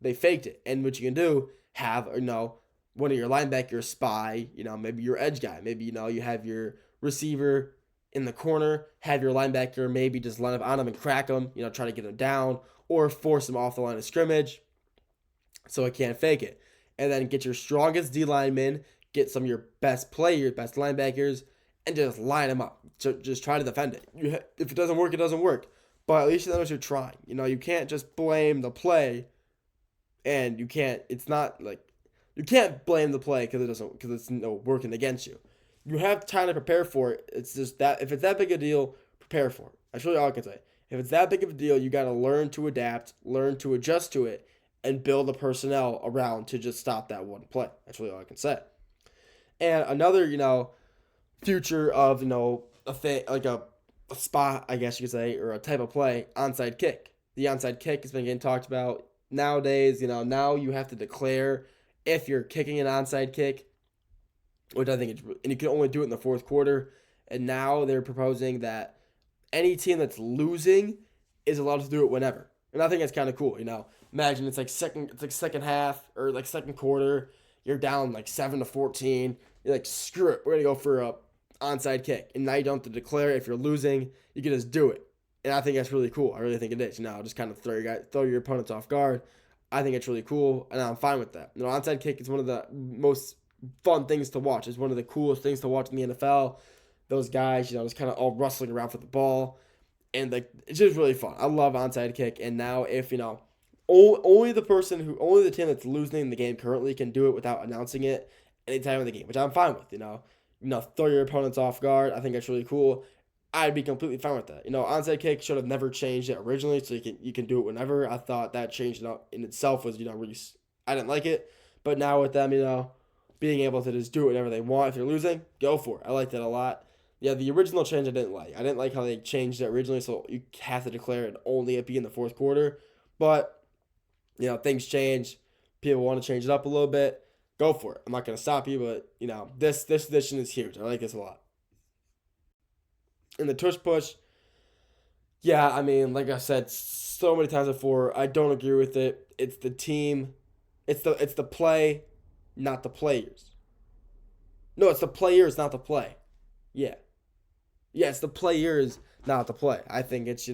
they faked it. And what you can do, have one of your linebackers spy, maybe your edge guy, maybe you have your receiver in the corner, have your linebacker maybe just line up on him and crack him, try to get him down or force him off the line of scrimmage so it can't fake it. And then get your strongest D linemen, get some of your best players, best linebackers, and just line them up. So just try to defend it. If it doesn't work, it doesn't work. But at least you know what you're trying. You can't just blame the play, and you can't blame the play because it's working against you. You have time to prepare for it. It's just that if it's that big a deal, prepare for it. That's really all I can say. If it's that big of a deal, you got to learn to adapt, learn to adjust to it, and build the personnel around to just stop that one play. That's really all I can say. And another, future of, a thing, like a spot, I guess you could say, or a type of play, onside kick. The onside kick has been getting talked about nowadays. Now you have to declare if you're kicking an onside kick, which I think and you can only do it in the 4th quarter. And now they're proposing that any team that's losing is allowed to do it whenever. And I think that's kind of cool. Imagine it's like second half or like second quarter. You're down like 7-14. You're like, screw it, we're gonna go for a onside kick. And now you don't have to declare if you're losing. You can just do it. And I think that's really cool. I really think it is. Just kind of throw your opponents off guard. I think it's really cool, and I'm fine with that. Onside kick is one of the most fun things to watch. It's one of the coolest things to watch in the NFL. Those guys, just kind of all rustling around for the ball, and it's just really fun. I love onside kick. And now if only the team that's losing the game currently can do it without announcing it anytime in the game, which I'm fine with. Throw your opponents off guard. I think that's really cool. I'd be completely fine with that. Onside kick should have never changed it originally, so you can do it whenever. I thought that change in itself was really, I didn't like it, but now with them being able to just do it whenever they want, if you're losing, go for it. I like that a lot. Yeah, the original change I didn't like. I didn't like how they changed it originally, so you have to declare it only be in the 4th quarter. But things change. People want to change it up a little bit. Go for it. I'm not gonna stop you, but this edition is huge. I like this a lot. In the tush push, yeah, like I said so many times before, I don't agree with it. It's the team It's the play, not the players. No, it's the players, not the play. Yeah. Yeah, it's the players, not the play. I think it's,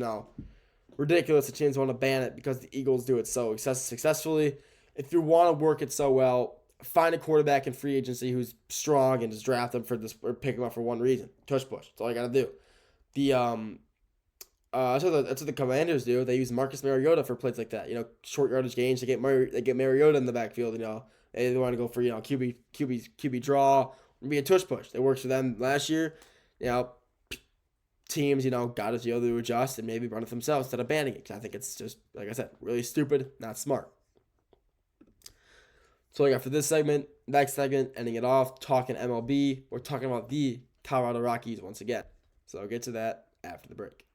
ridiculous the teams want to ban it because the Eagles do it so successfully. If you want to work it so well, find a quarterback in free agency who's strong and just draft them for this or pick them up for one reason. Tush push. That's all you gotta do. The that's what the Commanders do. They use Marcus Mariota for plays like that. Short yardage gains. They get Mariota in the backfield. They want to go for QB draw, be a tush push. It works for them last year. Teams got to be able to adjust and maybe run it themselves instead of banning it. Because I think it's just, like I said, really stupid, not smart. So like after this segment, next segment, ending it off, talking MLB. We're talking about the Colorado Rockies once again. So I'll get to that after the break.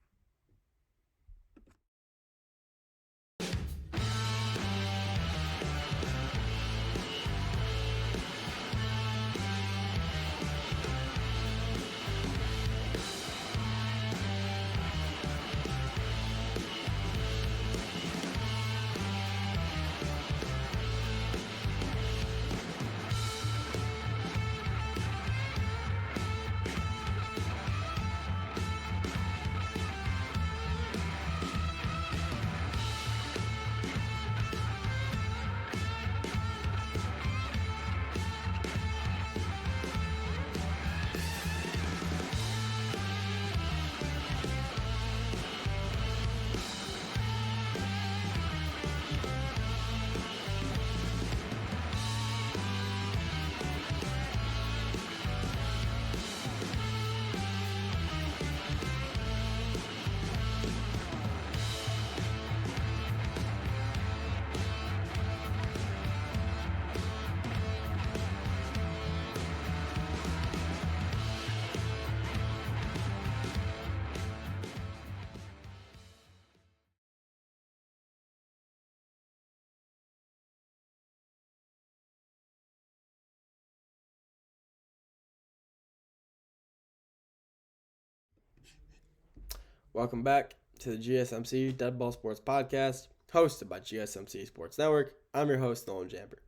Welcome back to the GSMC Dead Ball Sports Podcast, hosted by GSMC Sports Network. I'm your host, Nolan Jamber.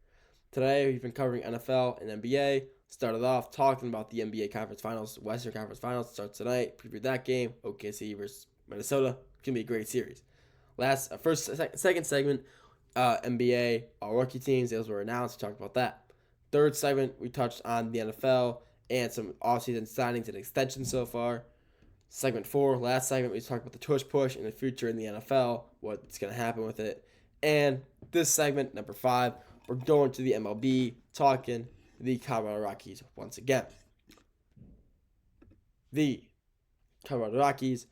Today, we've been covering NFL and NBA. Started off talking about the NBA Conference Finals. Western Conference Finals starts tonight. Previewed that game, OKC versus Minnesota. It's going to be a great series. Second segment, NBA, all rookie teams. Those were announced. We talked about that. Third segment, we touched on the NFL and some offseason signings and extensions so far. Segment 4, last segment, we talked about the tush push in the future in the NFL, what's going to happen with it. And this segment, number 5, we're going to the MLB, talking the Colorado Rockies once again. The Colorado Rockies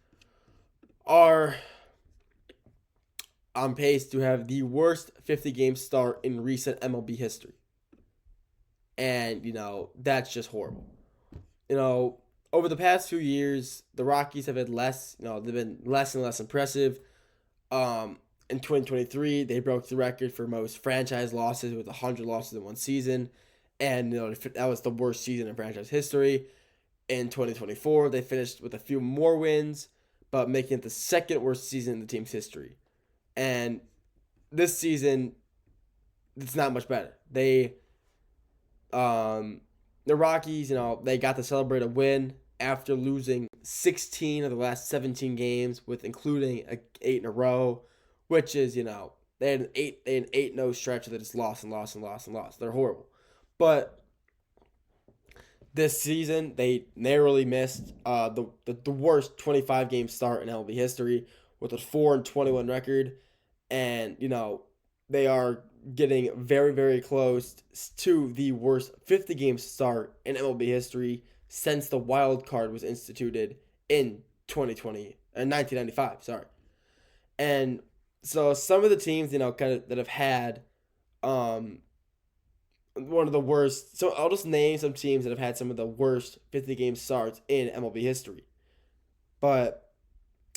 are on pace to have the worst 50-game start in recent MLB history. And, that's just horrible. Over the past few years, the Rockies have had they've been less and less impressive. In 2023, they broke the record for most franchise losses with 100 losses in one season. And, that was the worst season in franchise history. In 2024, they finished with a few more wins, but making it the second worst season in the team's history. And this season, it's not much better. The Rockies, they got to celebrate a win after losing 16 of the last 17 games, with including 8 in a row, which is, they had an 8-0 stretch that just lost and lost and lost and lost. They're horrible. But this season, they narrowly missed the worst 25-game start in MLB history with a 4-21 record. And, they are getting very, very close to the worst 50-game start in MLB history since the wild card was instituted in 1995, sorry. And so some of the teams, that have had one of the worst, so I'll just name some teams that have had some of the worst 50-game starts in MLB history. But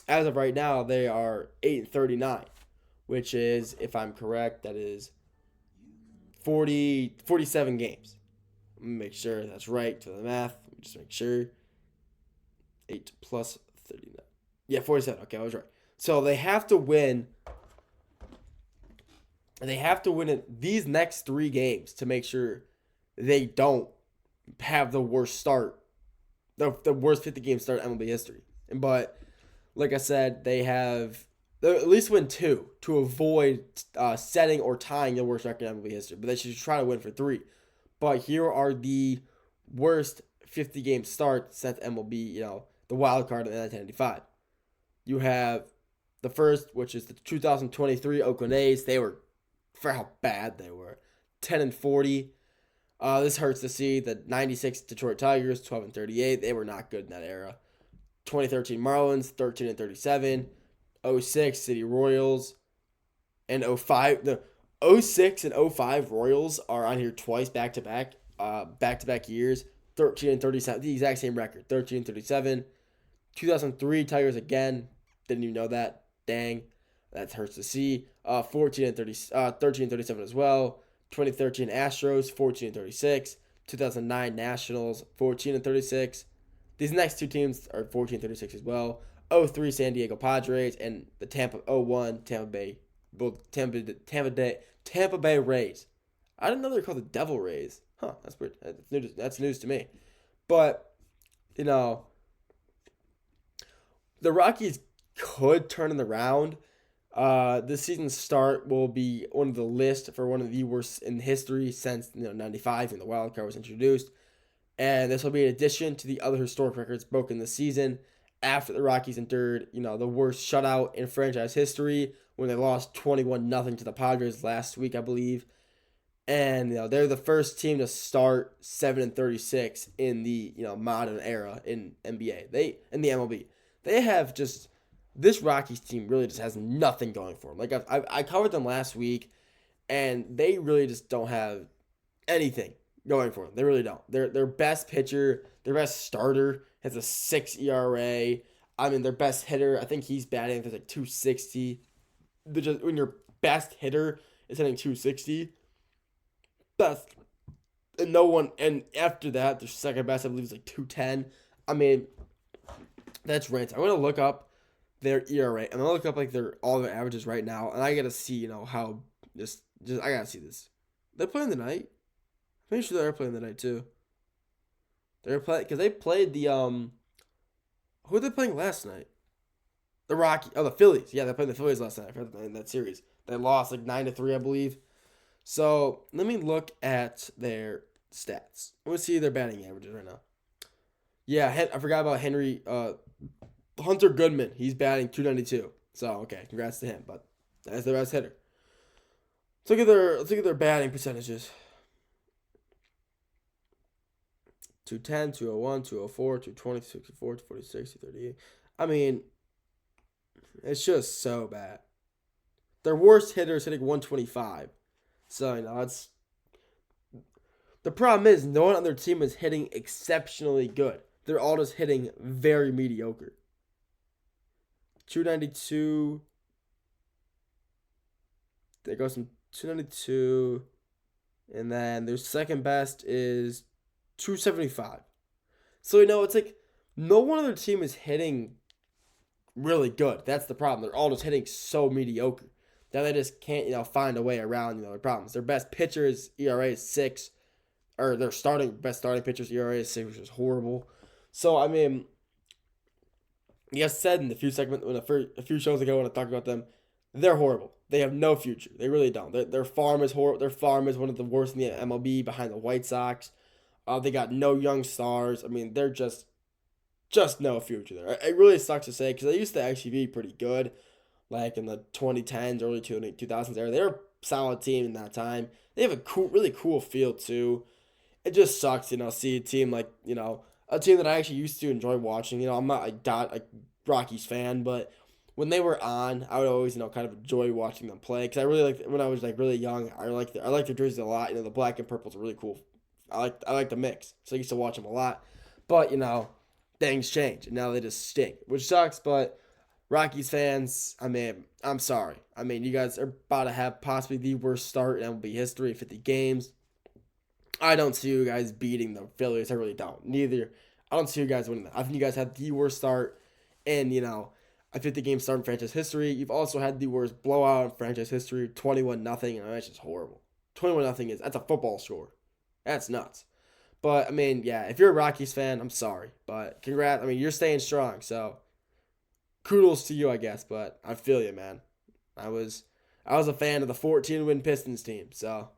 as of right now, they are 8-39, which is, if I'm correct, that is 47 games. Let me make sure that's right to the math. Let me just make sure. 8 plus 39. Yeah, 47. Okay, I was right. So they have to win And they have to win it these next 3 games to make sure they don't have the worst start, the worst 50-game start in MLB history. But like I said, they have at least win 2 to avoid setting or tying the worst record in MLB history. But they should try to win for 3. But here are the worst 50-game starts since MLB, the wild card in 1995. You have the first, which is the 2023 Oakland A's. They were, for how bad they were, 10-40. This hurts to see. The 96 Detroit Tigers, 12-38. They were not good in that era. 2013 Marlins, 13-37. 06 City Royals, and 05. The 06 and 05 Royals are on here twice back-to-back years. 13-37, the exact same record. 13-37. 2003 Tigers again. Didn't even know that. Dang. That hurts to see. 13-37 as well. 2013 Astros, 14-36. 2009 Nationals, 14-36. These next 2 teams are 14-36 as well. 03 San Diego Padres and the 01 Tampa Bay Rays. I didn't know they were called the Devil Rays. Huh, that's weird. That's news to me. But, the Rockies could turn it around. This season's start will be on the list for one of the worst in history since 95 when the wild card was introduced. And this will be in addition to the other historic records broken this season after the Rockies endured, the worst shutout in franchise history when they lost 21-0 to the Padres last week, I believe. And, they're the first team to start 7-36 in the, modern era in NBA. In the MLB. They have just, this Rockies team really just has nothing going for them. Like, I covered them last week, and they really just don't have anything going for them. They really don't. Their best pitcher, their best starter has a 6 ERA. I mean, their best hitter, I think he's batting for like 260. When your best hitter is hitting 260, and after that, their second best, I believe, is like 210. I mean, that's rant. I'm gonna look up their ERA. I'm gonna look up like all their averages right now, and I gotta see, how just I gotta see this. They're playing the night. I'm pretty sure they're playing the night too. They're playing because they played the who were they playing last night? The Phillies. Yeah, they played the Phillies last night in that series. They lost like 9-3, I believe. So let me look at their stats. Let's see their batting averages right now. Yeah, I forgot about Henry Hunter Goodman. He's batting 292. So okay, congrats to him. But that's their best hitter. Let's look at their batting percentages. 210, 201, 204, 220, 264, 246, 238. I mean, it's just so bad. Their worst hitter is hitting 125. So, it's... The problem is, no one on their team is hitting exceptionally good. They're all just hitting very mediocre. 292. There goes some 292. And then their second best is 275. So, it's like no one on their team is hitting really good. That's the problem. They're all just hitting so mediocre that they just can't, find a way around, their problems. Their best pitcher's ERA is 6, or their best starting pitcher's ERA is 6, which is horrible. So, I mean, like I said in a few shows ago when I talked about them, they're horrible. They have no future. They really don't. Their farm is horrible. Their farm is one of the worst in the MLB behind the White Sox. They got no young stars. I mean, they're just no future there. It really sucks to say because they used to actually be pretty good, like in the 2010s, early 2000s era. They were a solid team in that time. They have a really cool field too. It just sucks, see a team like, a team that I actually used to enjoy watching. I'm not a Rockies fan, but when they were on, I would always, kind of enjoy watching them play because I really liked when I was like really young. I liked their jerseys a lot. The black and purple's are really cool. I like the mix, so I used to watch them a lot. But things change, and now they just stink, which sucks. But Rockies fans, I mean, I'm sorry. I mean, you guys are about to have possibly the worst start in MLB history, 50 games. I don't see you guys beating the Phillies. I really don't. I don't see you guys winning that. I think you guys had the worst start, and a 50-game start in franchise history. You've also had the worst blowout in franchise history, 21-0. That's just horrible. 21-0 that's a football score. That's nuts. But, I mean, yeah, if you're a Rockies fan, I'm sorry. But congrats. I mean, you're staying strong, so kudos to you, I guess. But I feel you, man. I was a fan of the 14-win Pistons team, so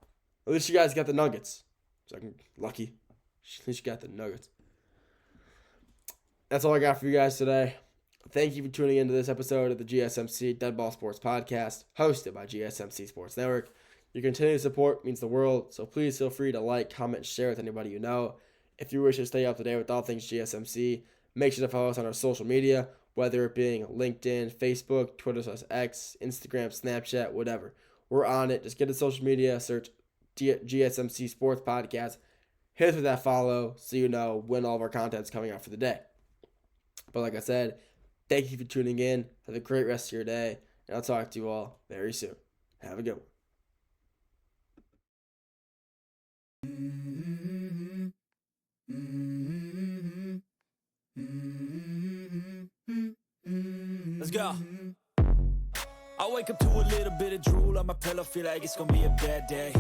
at least you guys got the Nuggets. So I'm lucky. At least you got the Nuggets. That's all I got for you guys today. Thank you for tuning into this episode of the GSMC Deadball Sports Podcast, hosted by GSMC Sports Network. Your continued support means the world, so please feel free to like, comment, and share with anybody you know. If you wish to stay up to date with all things GSMC, make sure to follow us on our social media, whether it being LinkedIn, Facebook, Twitter/X, Instagram, Snapchat, whatever. We're on it. Just get to social media, search GSMC Sports Podcast, hit us with that follow so you know when all of our content's coming out for the day. But like I said, thank you for tuning in. Have a great rest of your day, and I'll talk to you all very soon. Have a good one. Let's go. I wake up to a little bit of drool on my pillow, feel like it's gonna be a bad day.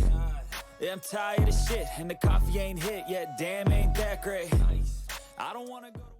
Yeah, I'm tired of shit, and the coffee ain't hit yet. Damn, ain't that great. I don't wanna go to